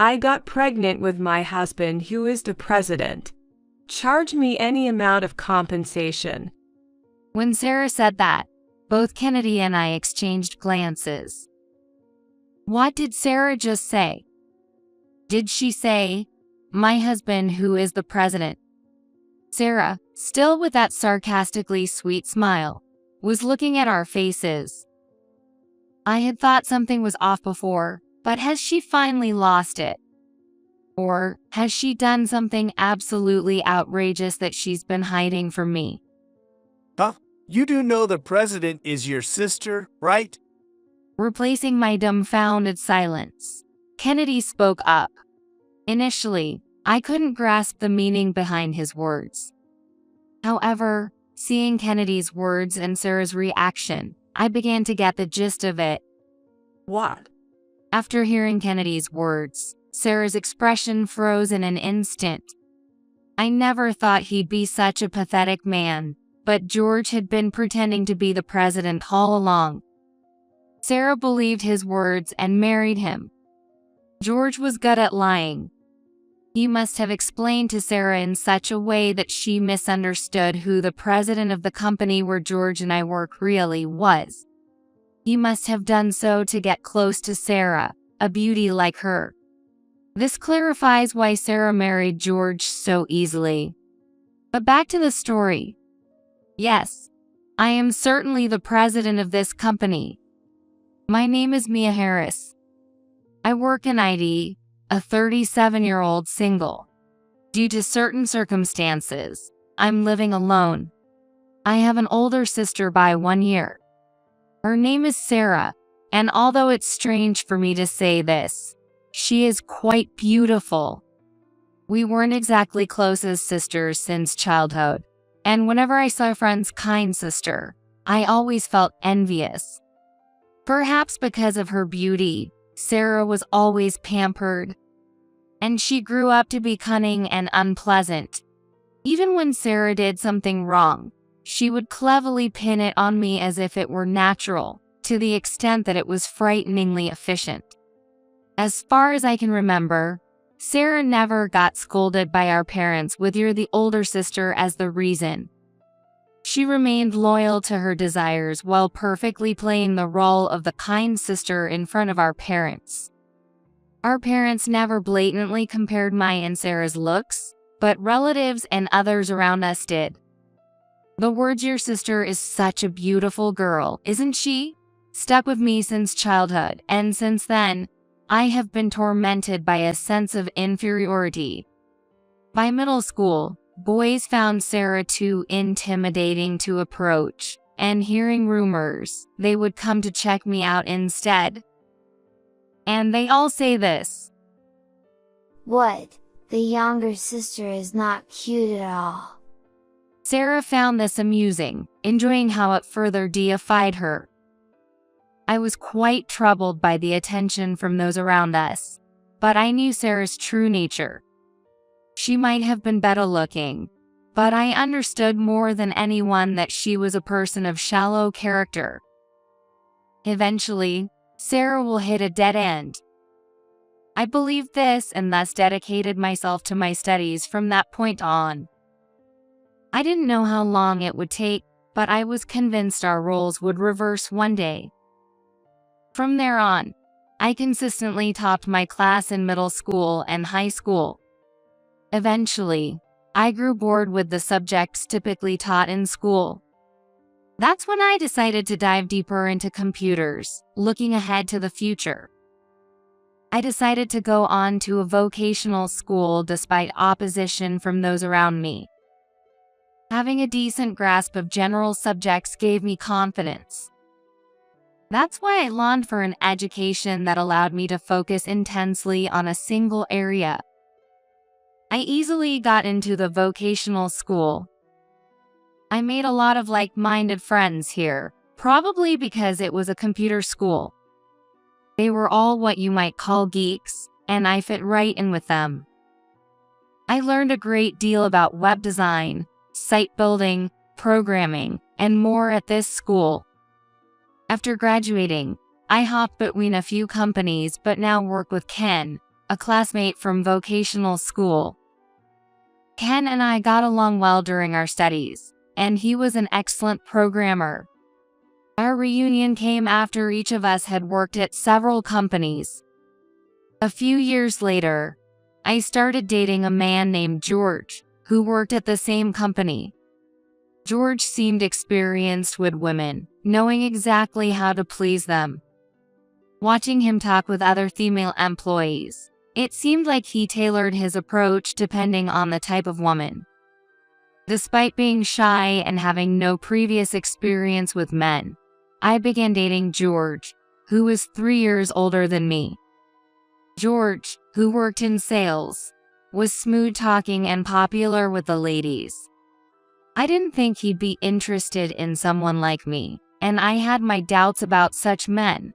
I got pregnant with my husband, who is the president. Charge me any amount of compensation." When Sarah said that, both Kennedy and I exchanged glances. What did Sarah just say? Did she say, "My husband, who is the president"? Sarah, still with that sarcastically sweet smile, was looking at our faces. I had thought something was off before, but has she finally lost it? Or has she done something absolutely outrageous that she's been hiding from me? Huh? You do know the president is your sister, right? Replacing my dumbfounded silence, Kennedy spoke up. Initially, I couldn't grasp the meaning behind his words. However, seeing Kennedy's words and Sarah's reaction, I began to get the gist of it. What? After hearing Kennedy's words, Sarah's expression froze in an instant. I never thought he'd be such a pathetic man, but George had been pretending to be the president all along. Sarah believed his words and married him. George was good at lying. He must have explained to Sarah in such a way that she misunderstood who the president of the company where George and I work really was. He must have done so to get close to Sarah, a beauty like her. This clarifies why Sarah married George so easily. But back to the story. Yes, I am certainly the president of this company. My name is Mia Harris. I work in IT, a 37-year-old single. Due to certain circumstances, I'm living alone. I have an older sister by 1 year. Her name is Sarah, and although it's strange for me to say this, she is quite beautiful. We weren't exactly close as sisters since childhood, and whenever I saw a friend's kind sister, I always felt envious. Perhaps because of her beauty, Sarah was always pampered, and she grew up to be cunning and unpleasant. Even when Sarah did something wrong, she would cleverly pin it on me as if it were natural, to the extent that it was frighteningly efficient. As far as I can remember, Sarah never got scolded by our parents with "you're the older sister" as the reason. She remained loyal to her desires while perfectly playing the role of the kind sister in front of our parents. Our parents never blatantly compared my and Sarah's looks, but relatives and others around us did. The words "your sister is such a beautiful girl, isn't she?" stuck with me since childhood, and since then, I have been tormented by a sense of inferiority. By middle school, boys found Sarah too intimidating to approach, and hearing rumors, they would come to check me out instead. And they all say this. "What? The younger sister is not cute at all." Sarah found this amusing, enjoying how it further deified her. I was quite troubled by the attention from those around us, but I knew Sarah's true nature. She might have been better looking, but I understood more than anyone that she was a person of shallow character. Eventually, Sarah will hit a dead end. I believed this and thus dedicated myself to my studies from that point on. I didn't know how long it would take, but I was convinced our roles would reverse one day. From there on, I consistently topped my class in middle school and high school. Eventually, I grew bored with the subjects typically taught in school. That's when I decided to dive deeper into computers, looking ahead to the future. I decided to go on to a vocational school despite opposition from those around me. Having a decent grasp of general subjects gave me confidence. That's why I longed for an education that allowed me to focus intensely on a single area. I easily got into the vocational school. I made a lot of like-minded friends here, probably because it was a computer school. They were all what you might call geeks, and I fit right in with them. I learned a great deal about web design, site building, programming, and more at this school. After graduating, I hopped between a few companies but now work with Ken, a classmate from vocational school. Ken and I got along well during our studies, and he was an excellent programmer. Our reunion came after each of us had worked at several companies. A few years later, I started dating a man named George, who worked at the same company. George seemed experienced with women, knowing exactly how to please them. Watching him talk with other female employees, it seemed like he tailored his approach depending on the type of woman. Despite being shy and having no previous experience with men, I began dating George, who was 3 years older than me. George, who worked in sales, was smooth-talking and popular with the ladies. I didn't think he'd be interested in someone like me, and I had my doubts about such men.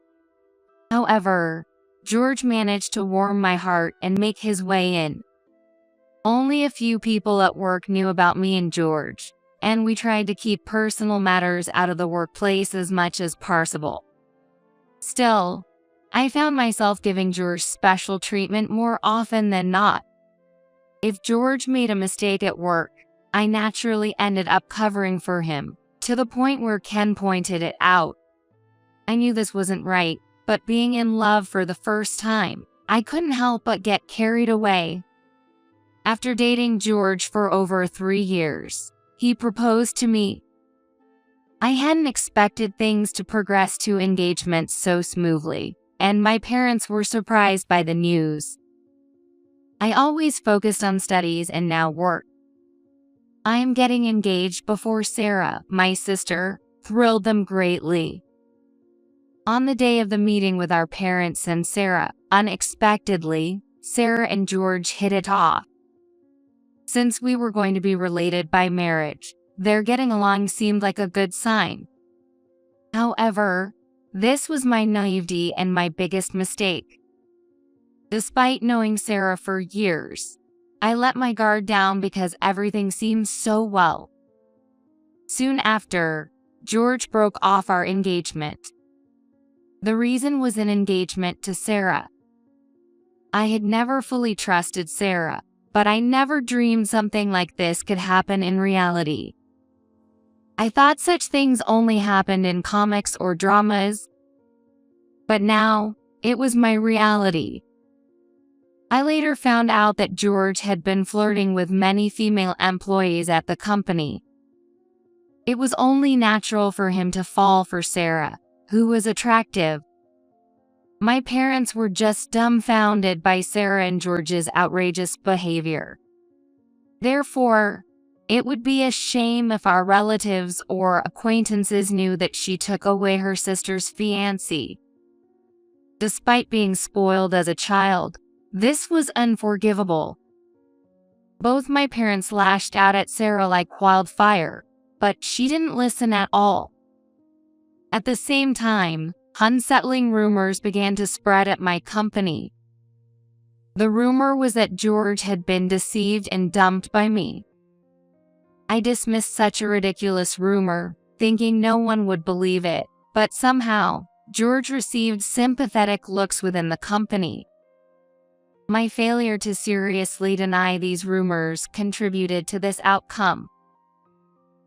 However, George managed to warm my heart and make his way in. Only a few people at work knew about me and George, and we tried to keep personal matters out of the workplace as much as possible. Still, I found myself giving George special treatment more often than not. If George made a mistake at work, I naturally ended up covering for him, to the point where Ken pointed it out. I knew this wasn't right, but being in love for the first time, I couldn't help but get carried away. After dating George for over 3 years, he proposed to me. I hadn't expected things to progress to engagement so smoothly, and my parents were surprised by the news. I always focused on studies and now work. I am getting engaged before Sarah, my sister, thrilled them greatly. On the day of the meeting with our parents and Sarah, unexpectedly, Sarah and George hit it off. Since we were going to be related by marriage, their getting along seemed like a good sign. However, this was my naivety and my biggest mistake. Despite knowing Sarah for years, I let my guard down because everything seemed so well. Soon after, George broke off our engagement. The reason was an engagement to Sarah. I had never fully trusted Sarah, but I never dreamed something like this could happen in reality. I thought such things only happened in comics or dramas, but now, it was my reality. I later found out that George had been flirting with many female employees at the company. It was only natural for him to fall for Sarah, who was attractive. My parents were just dumbfounded by Sarah and George's outrageous behavior. Therefore, it would be a shame if our relatives or acquaintances knew that she took away her sister's fiance. Despite being spoiled as a child, this was unforgivable. Both my parents lashed out at Sarah like wildfire, but she didn't listen at all. At the same time, unsettling rumors began to spread at my company. The rumor was that George had been deceived and dumped by me. I dismissed such a ridiculous rumor, thinking no one would believe it, but somehow, George received sympathetic looks within the company. My failure to seriously deny these rumors contributed to this outcome.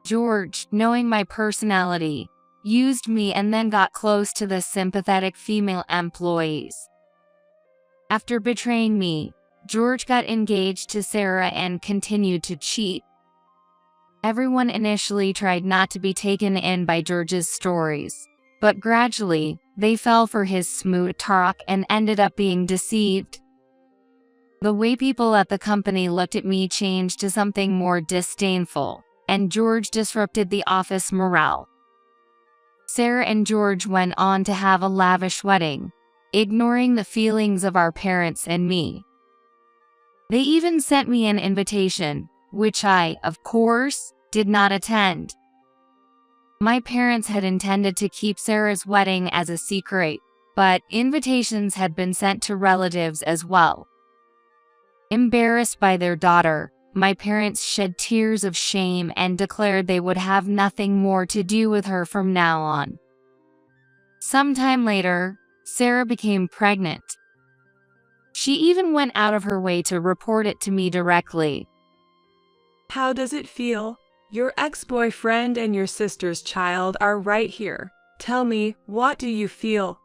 George, knowing my personality, used me and then got close to the sympathetic female employees. After betraying me, George got engaged to Sarah and continued to cheat. Everyone initially tried not to be taken in by George's stories, but gradually, they fell for his smooth talk and ended up being deceived. The way people at the company looked at me changed to something more disdainful, and George disrupted the office morale. Sarah and George went on to have a lavish wedding, ignoring the feelings of our parents and me. They even sent me an invitation, which I, of course, did not attend. My parents had intended to keep Sarah's wedding as a secret, but invitations had been sent to relatives as well. Embarrassed by their daughter, my parents shed tears of shame and declared they would have nothing more to do with her from now on. Sometime later, Sarah became pregnant. She even went out of her way to report it to me directly. How does it feel? Your ex-boyfriend and your sister's child are right here. Tell me, what do you feel?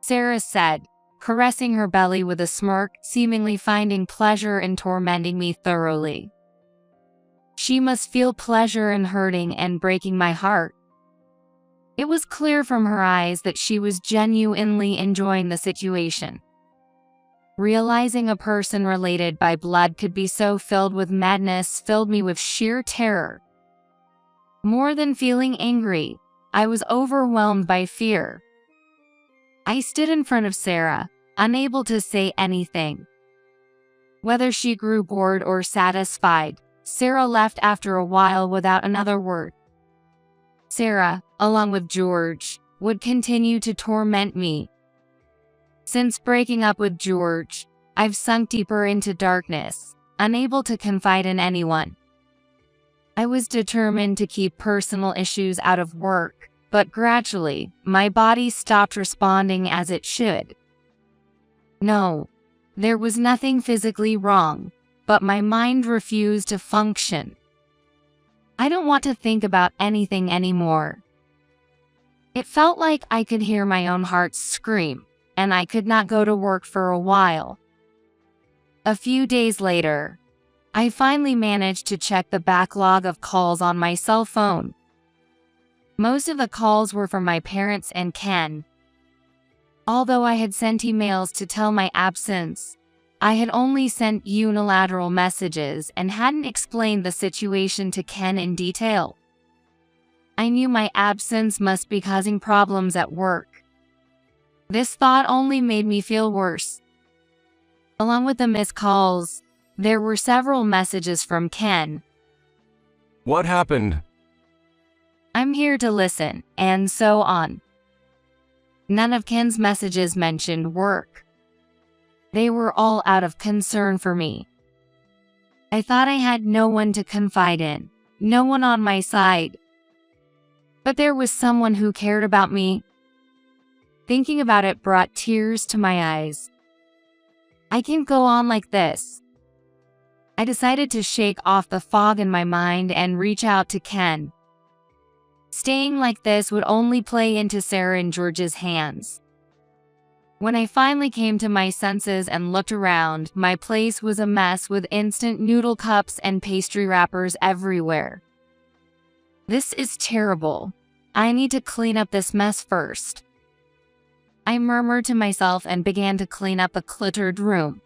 Sarah said, caressing her belly with a smirk, seemingly finding pleasure in tormenting me thoroughly. She must feel pleasure in hurting and breaking my heart. It was clear from her eyes that she was genuinely enjoying the situation. Realizing a person related by blood could be so filled with madness filled me with sheer terror. More than feeling angry, I was overwhelmed by fear. I stood in front of Sarah, unable to say anything. Whether she grew bored or satisfied, Sarah left after a while without another word. Sarah, along with George, would continue to torment me. Since breaking up with George, I've sunk deeper into darkness, unable to confide in anyone. I was determined to keep personal issues out of work, but gradually, my body stopped responding as it should. No, there was nothing physically wrong, but my mind refused to function. I don't want to think about anything anymore. It felt like I could hear my own heart scream, and I could not go to work for a while. A few days later, I finally managed to check the backlog of calls on my cell phone. Most of the calls were from my parents and Ken. Although I had sent emails to tell my absence, I had only sent unilateral messages and hadn't explained the situation to Ken in detail. I knew my absence must be causing problems at work. This thought only made me feel worse. Along with the missed calls, there were several messages from Ken. What happened? I'm here to listen, and so on. None of Ken's messages mentioned work. They were all out of concern for me. I thought I had no one to confide in, no one on my side. But there was someone who cared about me. Thinking about it brought tears to my eyes. I can't go on like this. I decided to shake off the fog in my mind and reach out to Ken. Staying like this would only play into Sarah and George's hands. When I finally came to my senses and looked around, my place was a mess with instant noodle cups and pastry wrappers everywhere. This is terrible. I need to clean up this mess first. I murmured to myself and began to clean up the cluttered room.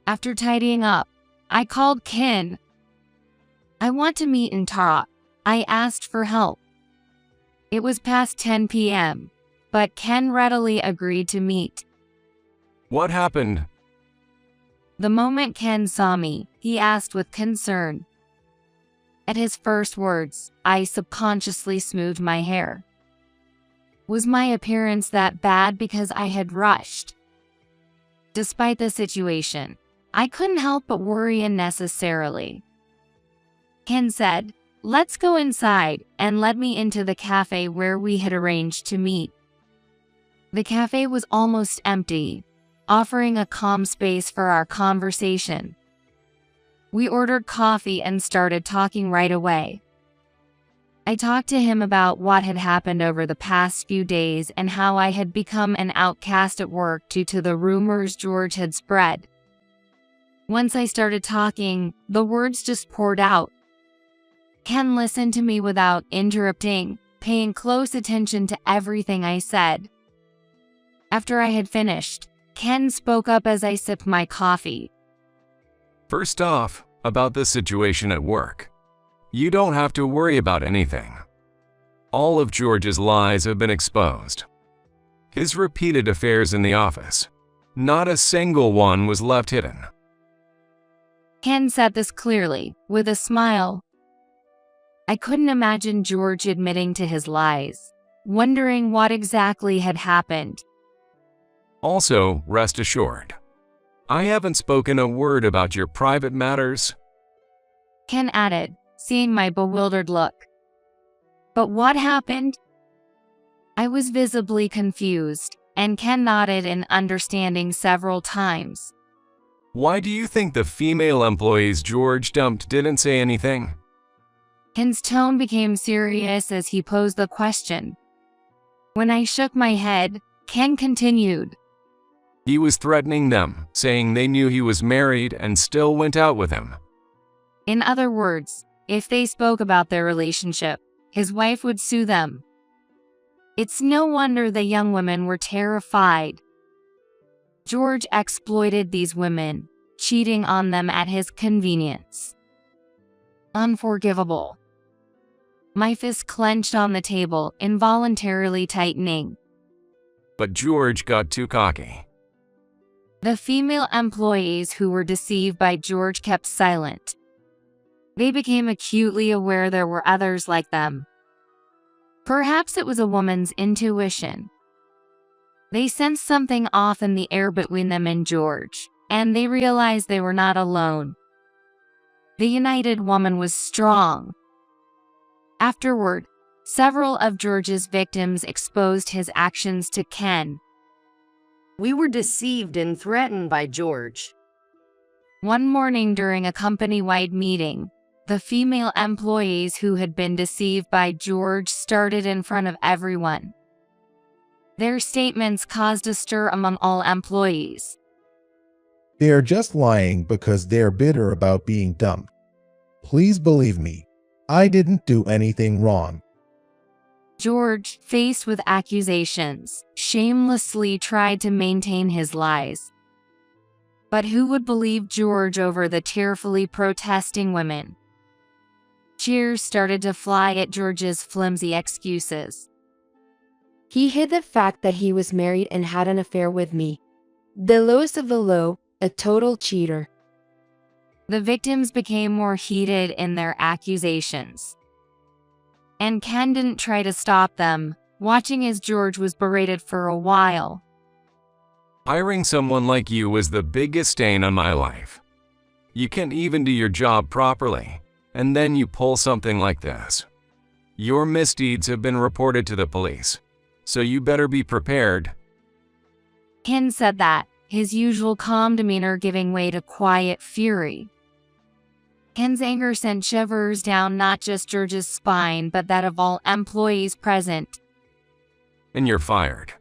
After tidying up, I called Ken. I want to meet and talk. I asked for help. It was past 10 p.m., but Ken readily agreed to meet. What happened? The moment Ken saw me, he asked with concern. At his first words, I subconsciously smoothed my hair. Was my appearance that bad because I had rushed? Despite the situation, I couldn't help but worry unnecessarily. Ken said, "Let's go inside," and led me into the cafe where we had arranged to meet. The cafe was almost empty, offering a calm space for our conversation. We ordered coffee and started talking right away. I talked to him about what had happened over the past few days and how I had become an outcast at work due to the rumors George had spread. Once I started talking, the words just poured out. Ken listened to me without interrupting, paying close attention to everything I said. After I had finished, Ken spoke up as I sipped my coffee. First off, about the situation at work. You don't have to worry about anything. All of George's lies have been exposed. His repeated affairs in the office. Not a single one was left hidden. Ken said this clearly, with a smile. I couldn't imagine George admitting to his lies, wondering what exactly had happened. Also, rest assured, I haven't spoken a word about your private matters. Ken added, seeing my bewildered look. But what happened? I was visibly confused, and Ken nodded in understanding several times. Why do you think the female employees George dumped didn't say anything? Ken's tone became serious as he posed the question. When I shook my head, Ken continued. He was threatening them, saying they knew he was married and still went out with him. In other words, if they spoke about their relationship, his wife would sue them. It's no wonder the young women were terrified. George exploited these women, cheating on them at his convenience. Unforgivable. My fist clenched on the table, involuntarily tightening. But George got too cocky. The female employees who were deceived by George kept silent. They became acutely aware there were others like them. Perhaps it was a woman's intuition. They sensed something off in the air between them and George, and they realized they were not alone. The united woman was strong. Afterward, several of George's victims exposed his actions to Ken. We were deceived and threatened by George. One morning during a company-wide meeting, the female employees who had been deceived by George started in front of everyone. Their statements caused a stir among all employees. They're just lying because they're bitter about being dumped. Please believe me, I didn't do anything wrong. George, faced with accusations, shamelessly tried to maintain his lies. But who would believe George over the tearfully protesting women? Cheers started to fly at George's flimsy excuses. He hid the fact that he was married and had an affair with me. The lowest of the low, a total cheater. The victims became more heated in their accusations. And Ken didn't try to stop them, watching as George was berated for a while. Hiring someone like you was the biggest stain on my life. You can't even do your job properly, and then you pull something like this. Your misdeeds have been reported to the police, so you better be prepared. Ken said that, his usual calm demeanor giving way to quiet fury. Ken's anger sent shivers down not just George's spine but that of all employees present. And you're fired.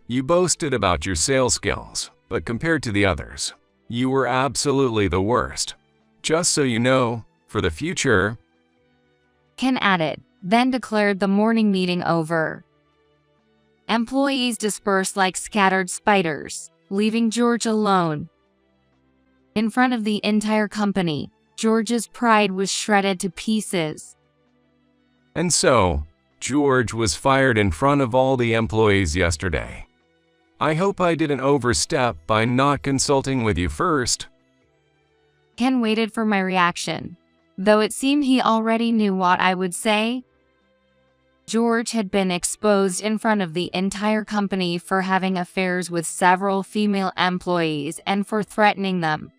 You boasted about your sales skills, but compared to the others, you were absolutely the worst. Just so you know, for the future, Ken added, then declared the morning meeting over. Employees dispersed like scattered spiders, leaving George alone. In front of the entire company, George's pride was shredded to pieces. And so, George was fired in front of all the employees yesterday. I hope I didn't overstep by not consulting with you first. Ken waited for my reaction, though it seemed he already knew what I would say. George had been exposed in front of the entire company for having affairs with several female employees and for threatening them.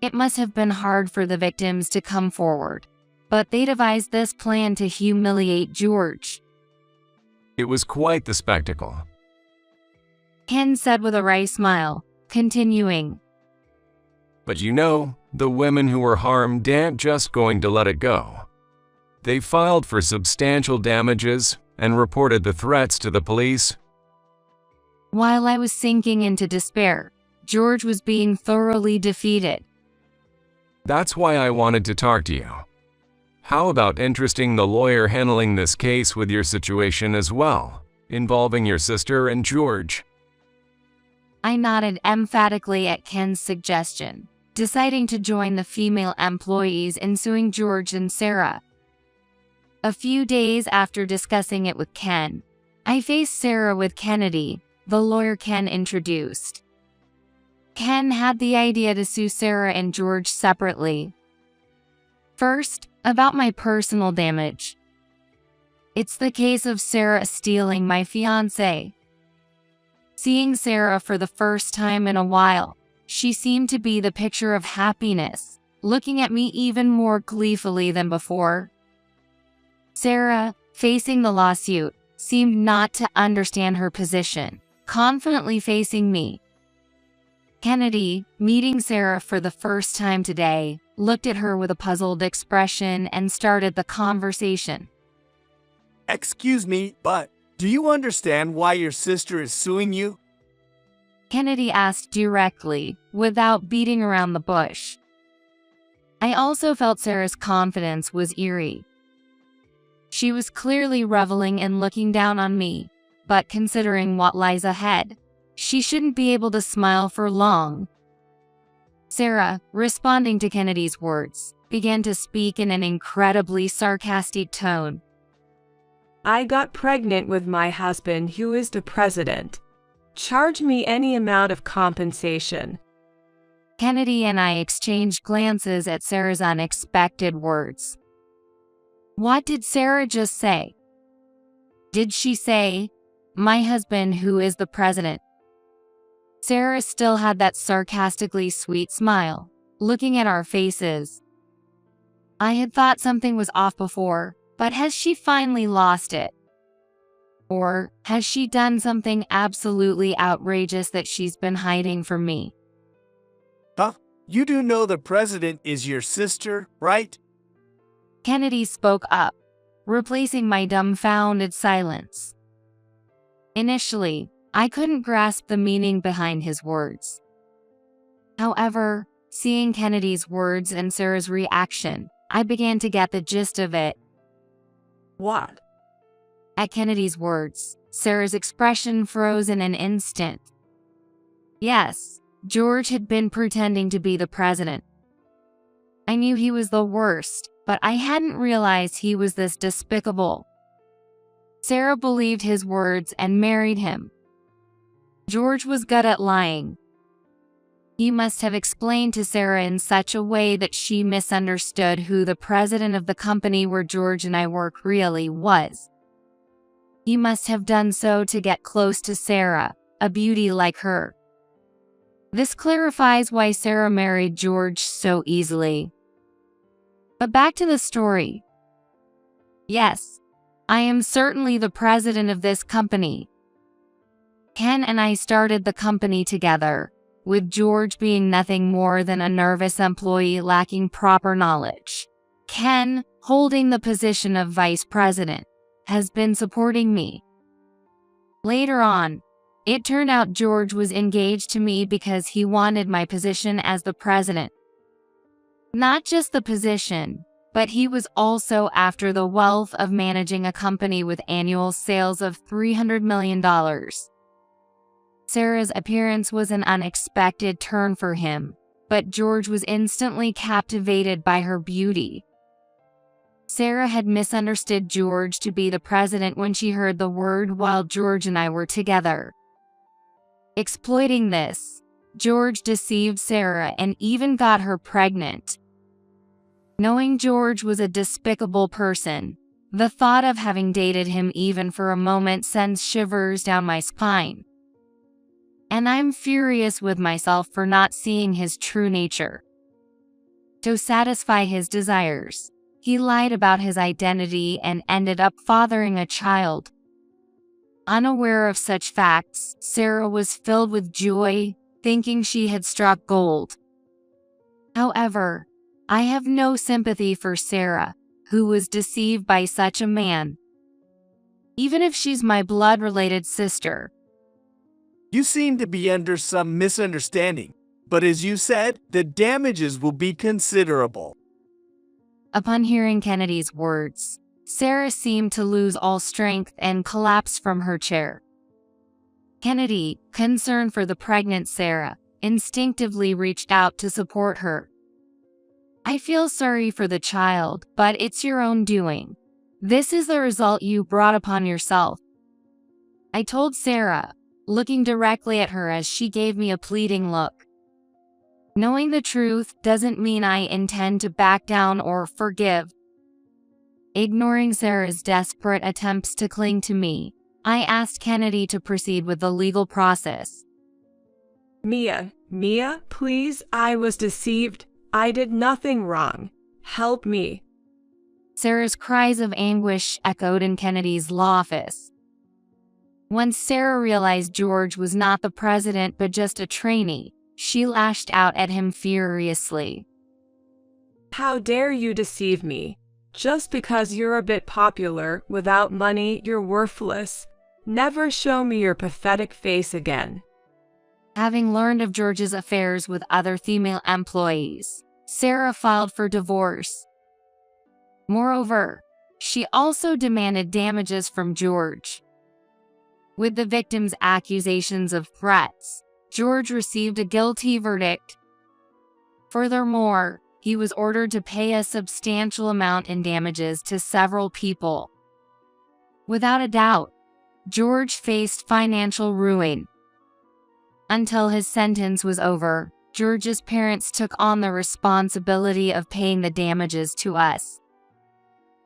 It must have been hard for the victims to come forward, but they devised this plan to humiliate George. It was quite the spectacle. Ken said with a wry smile, continuing. But you know, the women who were harmed aren't just going to let it go. They filed for substantial damages and reported the threats to the police. While I was sinking into despair, George was being thoroughly defeated. That's why I wanted to talk to you. How about interesting the lawyer handling this case with your situation as well, involving your sister and George? I nodded emphatically at Ken's suggestion, deciding to join the female employees in suing George and Sarah. A few days after discussing it with Ken, I faced Sarah with Kennedy, the lawyer Ken introduced. Ken had the idea to sue Sarah and George separately. First, about my personal damage. It's the case of Sarah stealing my fiance. Seeing Sarah for the first time in a while, she seemed to be the picture of happiness, looking at me even more gleefully than before. Sarah, facing the lawsuit, seemed not to understand her position, confidently facing me. Kennedy, meeting Sarah for the first time today, looked at her with a puzzled expression and started the conversation. Excuse me, but do you understand why your sister is suing you? Kennedy asked directly, without beating around the bush. I also felt Sarah's confidence was eerie. She was clearly reveling in looking down on me, but considering what lies ahead, she shouldn't be able to smile for long. Sarah, responding to Kennedy's words, began to speak in an incredibly sarcastic tone. I got pregnant with my husband, who is the president. Charge me any amount of compensation. Kennedy and I exchanged glances at Sarah's unexpected words. What did Sarah just say? Did she say, my husband who is the president? Sarah still had that sarcastically sweet smile, looking at our faces. I had thought something was off before, but has she finally lost it? Or has she done something absolutely outrageous that she's been hiding from me? Huh? You do know the president is your sister, right? Kennedy spoke up, replacing my dumbfounded silence. Initially, I couldn't grasp the meaning behind his words. However, seeing Kennedy's words and Sarah's reaction, I began to get the gist of it. What? At Kennedy's words, Sarah's expression froze in an instant. Yes, George had been pretending to be the president. I knew he was the worst, but I hadn't realized he was this despicable. Sarah believed his words and married him. George was good at lying. He must have explained to Sarah in such a way that she misunderstood who the president of the company where George and I work really was. He must have done so to get close to Sarah, a beauty like her. This clarifies why Sarah married George so easily. But back to the story. Yes, I am certainly the president of this company. Ken and I started the company together, with George being nothing more than a nervous employee lacking proper knowledge. Ken, holding the position of vice president, has been supporting me. Later on, it turned out George was engaged to me because he wanted my position as the president. Not just the position, but he was also after the wealth of managing a company with annual sales of $300 million. Sarah's appearance was an unexpected turn for him, but George was instantly captivated by her beauty. Sarah had misunderstood George to be the president when she heard the word while George and I were together. Exploiting this, George deceived Sarah and even got her pregnant. Knowing George was a despicable person, the thought of having dated him even for a moment sends shivers down my spine. And I'm furious with myself for not seeing his true nature. To satisfy his desires, he lied about his identity and ended up fathering a child. Unaware of such facts, Sarah was filled with joy, thinking she had struck gold. However, I have no sympathy for Sarah, who was deceived by such a man. Even if she's my blood-related sister. You seem to be under some misunderstanding, but as you said, the damages will be considerable. Upon hearing Kennedy's words, Sarah seemed to lose all strength and collapse from her chair. Kennedy, concerned for the pregnant Sarah, instinctively reached out to support her. I feel sorry for the child, but it's your own doing. This is the result you brought upon yourself. I told Sarah, looking directly at her as she gave me a pleading look. Knowing the truth doesn't mean I intend to back down or forgive. Ignoring Sarah's desperate attempts to cling to me, I asked Kennedy to proceed with the legal process. Mia, please, I was deceived. I did nothing wrong. Help me. Sarah's cries of anguish echoed in Kennedy's law office. Once Sarah realized George was not the president but just a trainee, she lashed out at him furiously. How dare you deceive me? Just because you're a bit popular, without money, you're worthless. Never show me your pathetic face again. Having learned of George's affairs with other female employees, Sarah filed for divorce. Moreover, she also demanded damages from George. With the victim's accusations of threats, George received a guilty verdict. Furthermore, he was ordered to pay a substantial amount in damages to several people. Without a doubt, George faced financial ruin. Until his sentence was over, George's parents took on the responsibility of paying the damages to us.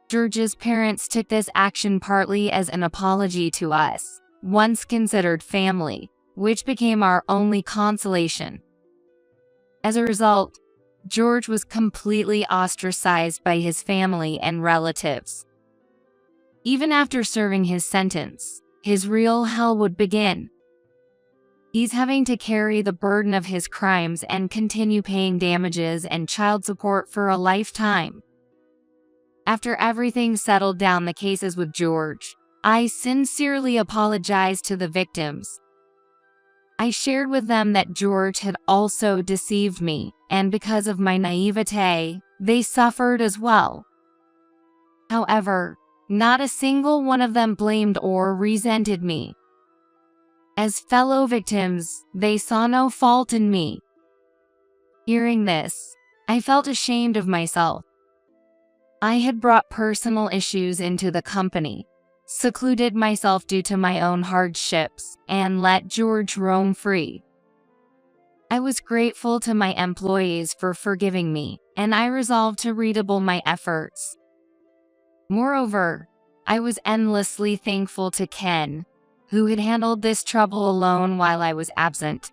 George's parents took this action partly as an apology to us, once considered family, which became our only consolation. As a result, George was completely ostracized by his family and relatives. Even after serving his sentence, his real hell would begin. He's having to carry the burden of his crimes and continue paying damages and child support for a lifetime. After everything settled down the cases with George, I sincerely apologized to the victims. I shared with them that George had also deceived me, and because of my naivete, they suffered as well. However, not a single one of them blamed or resented me. As fellow victims, they saw no fault in me. Hearing this, I felt ashamed of myself. I had brought personal issues into the company, secluded myself due to my own hardships, and let George roam free. I was grateful to my employees for forgiving me, and I resolved to redouble my efforts. Moreover, I was endlessly thankful to Ken, who had handled this trouble alone while I was absent.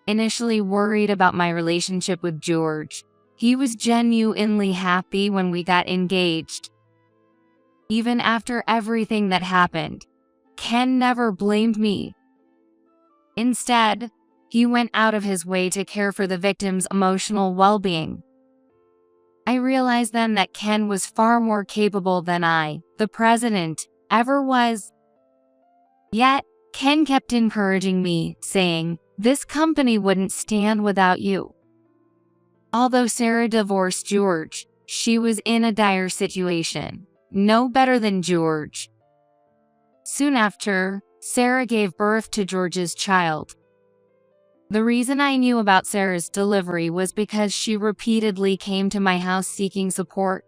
Initially worried about my relationship with George, he was genuinely happy when we got engaged. Even after everything that happened, Ken never blamed me. Instead, he went out of his way to care for the victim's emotional well-being. I realized then that Ken was far more capable than I, the president, ever was. Yet, Ken kept encouraging me, saying, "This company wouldn't stand without you." Although Sarah divorced George, she was in a dire situation, no better than George. Soon after, Sarah gave birth to George's child. The reason I knew about Sarah's delivery was because she repeatedly came to my house seeking support.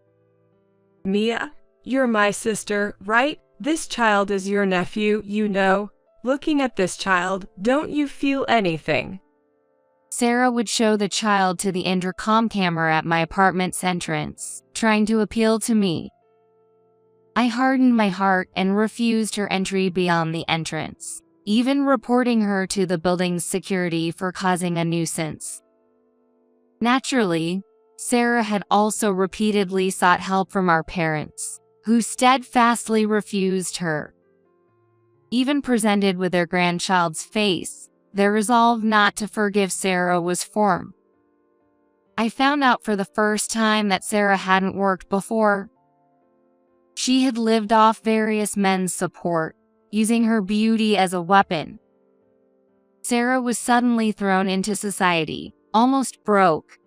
Mia, you're my sister, right? This child is your nephew, you know. Looking at this child, don't you feel anything? Sarah would show the child to the intercom camera at my apartment's entrance, trying to appeal to me. I hardened my heart and refused her entry beyond the entrance, even reporting her to the building's security for causing a nuisance. Naturally, Sarah had also repeatedly sought help from our parents, who steadfastly refused her. Even presented with their grandchild's face, their resolve not to forgive Sarah was formed. I found out for the first time that Sarah hadn't worked before. She had lived off various men's support, using her beauty as a weapon. Sarah was suddenly thrown into society, almost broke.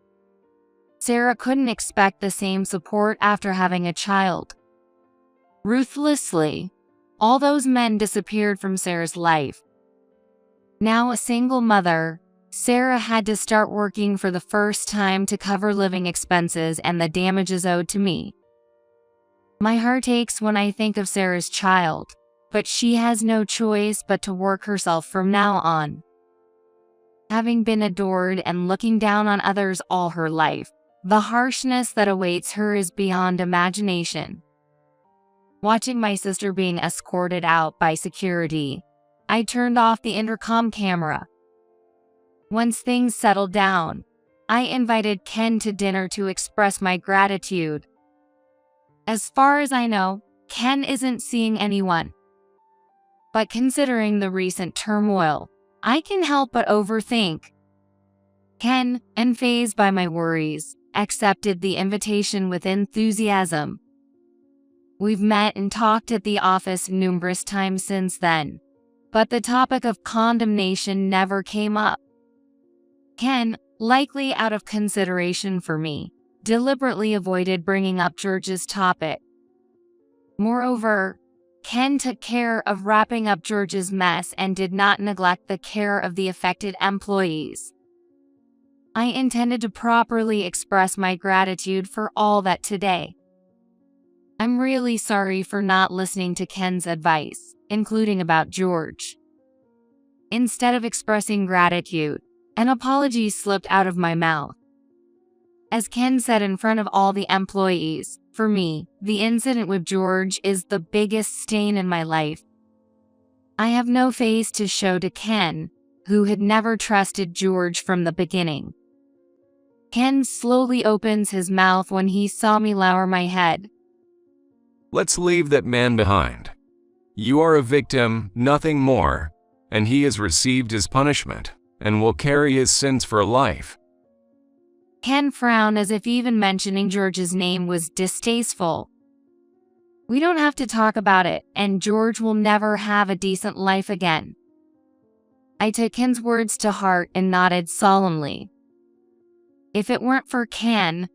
Sarah couldn't expect the same support after having a child. Ruthlessly, all those men disappeared from Sarah's life. Now a single mother, Sarah had to start working for the first time to cover living expenses and the damages owed to me. My heart aches when I think of Sarah's child, but she has no choice but to work herself from now on. Having been adored and looking down on others all her life, the harshness that awaits her is beyond imagination. Watching my sister being escorted out by security, I turned off the intercom camera. Once things settled down, I invited Ken to dinner to express my gratitude. As far as I know, Ken isn't seeing anyone. but considering the recent turmoil, I can help but overthink. Ken, unfazed by my worries, accepted the invitation with enthusiasm. We've met and talked at the office numerous times since then, but the topic of condemnation never came up. Ken, likely out of consideration for me, deliberately avoided bringing up George's topic. Moreover, Ken took care of wrapping up George's mess and did not neglect the care of the affected employees. I intended to properly express my gratitude for all that today. I'm really sorry for not listening to Ken's advice, including about George. Instead of expressing gratitude, an apology slipped out of my mouth. As Ken said in front of all the employees, for me, the incident with George is the biggest stain in my life. I have no face to show to Ken, who had never trusted George from the beginning. Ken slowly opens his mouth when he saw me lower my head. Let's leave that man behind. You are a victim, nothing more, and he has received his punishment and will carry his sins for life. Ken frowned as if even mentioning George's name was distasteful. We don't have to talk about it, and George will never have a decent life again. I took Ken's words to heart and nodded solemnly. If it weren't for Ken,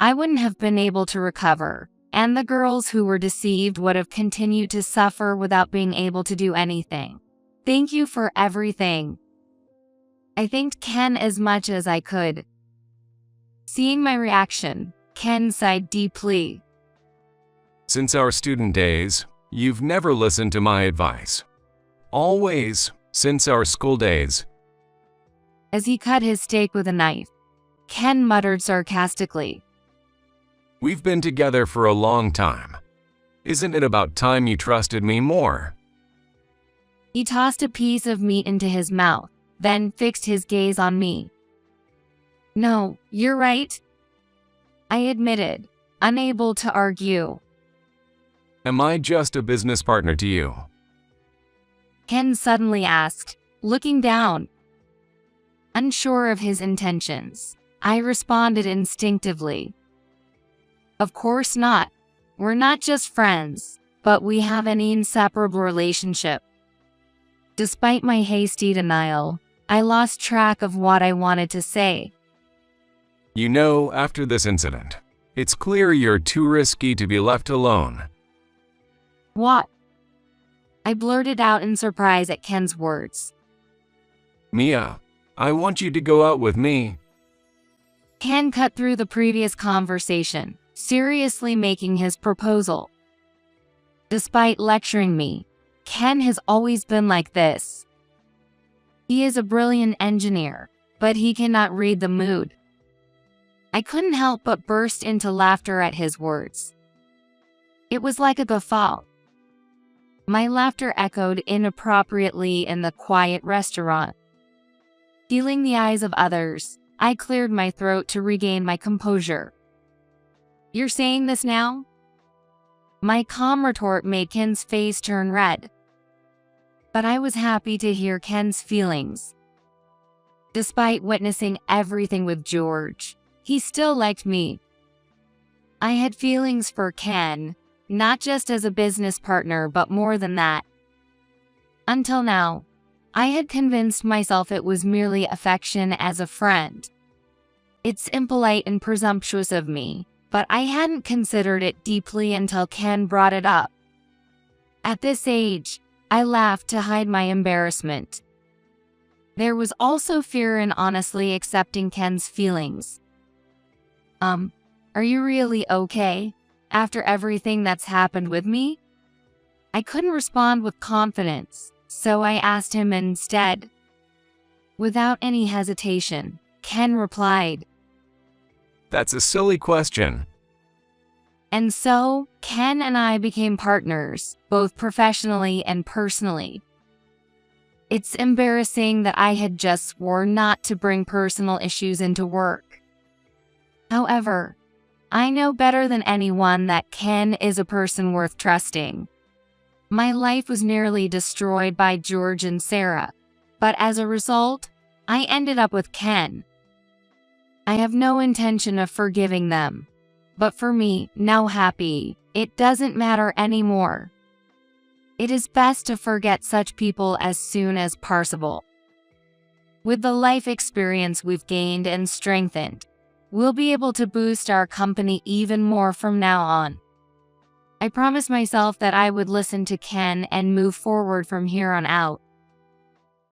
I wouldn't have been able to recover, and the girls who were deceived would have continued to suffer without being able to do anything. Thank you for everything. I thanked Ken as much as I could. Seeing my reaction, Ken sighed deeply. Since our student days, you've never listened to my advice. Always, since our school days. As he cut his steak with a knife, Ken muttered sarcastically. We've been together for a long time. Isn't it about time you trusted me more? He tossed a piece of meat into his mouth, then fixed his gaze on me. No, you're right, I admitted, unable to argue. Am I just a business partner to you? Ken suddenly asked, looking down. Unsure of his intentions, I responded instinctively. Of course not. We're not just friends, but we have an inseparable relationship. Despite my hasty denial, I lost track of what I wanted to say. You know, after this incident, it's clear you're too risky to be left alone. What? I blurted out in surprise at Ken's words. Mia, I want you to go out with me. Ken cut through the previous conversation, seriously making his proposal. Despite lecturing me, Ken has always been like this. He is a brilliant engineer, but he cannot read the mood. I couldn't help but burst into laughter at his words. It was like a guffaw. My laughter echoed inappropriately in the quiet restaurant. Feeling the eyes of others, I cleared my throat to regain my composure. You're saying this now? My calm retort made Ken's face turn red. But I was happy to hear Ken's feelings. Despite witnessing everything with George, he still liked me. I had feelings for Ken, not just as a business partner but more than that. Until now, I had convinced myself it was merely affection as a friend. It's impolite and presumptuous of me, but I hadn't considered it deeply until Ken brought it up. At this age, I laughed to hide my embarrassment. There was also fear in honestly accepting Ken's feelings. Are you really okay, after everything that's happened with me? I couldn't respond with confidence, so I asked him instead. Without any hesitation, Ken replied. That's a silly question. And so, Ken and I became partners, both professionally and personally. It's embarrassing that I had just sworn not to bring personal issues into work. However, I know better than anyone that Ken is a person worth trusting. My life was nearly destroyed by George and Sarah, but as a result, I ended up with Ken. I have no intention of forgiving them, but for me, now happy, it doesn't matter anymore. It is best to forget such people as soon as possible. With the life experience we've gained and strengthened, we'll be able to boost our company even more from now on. I promised myself that I would listen to Ken and move forward from here on out.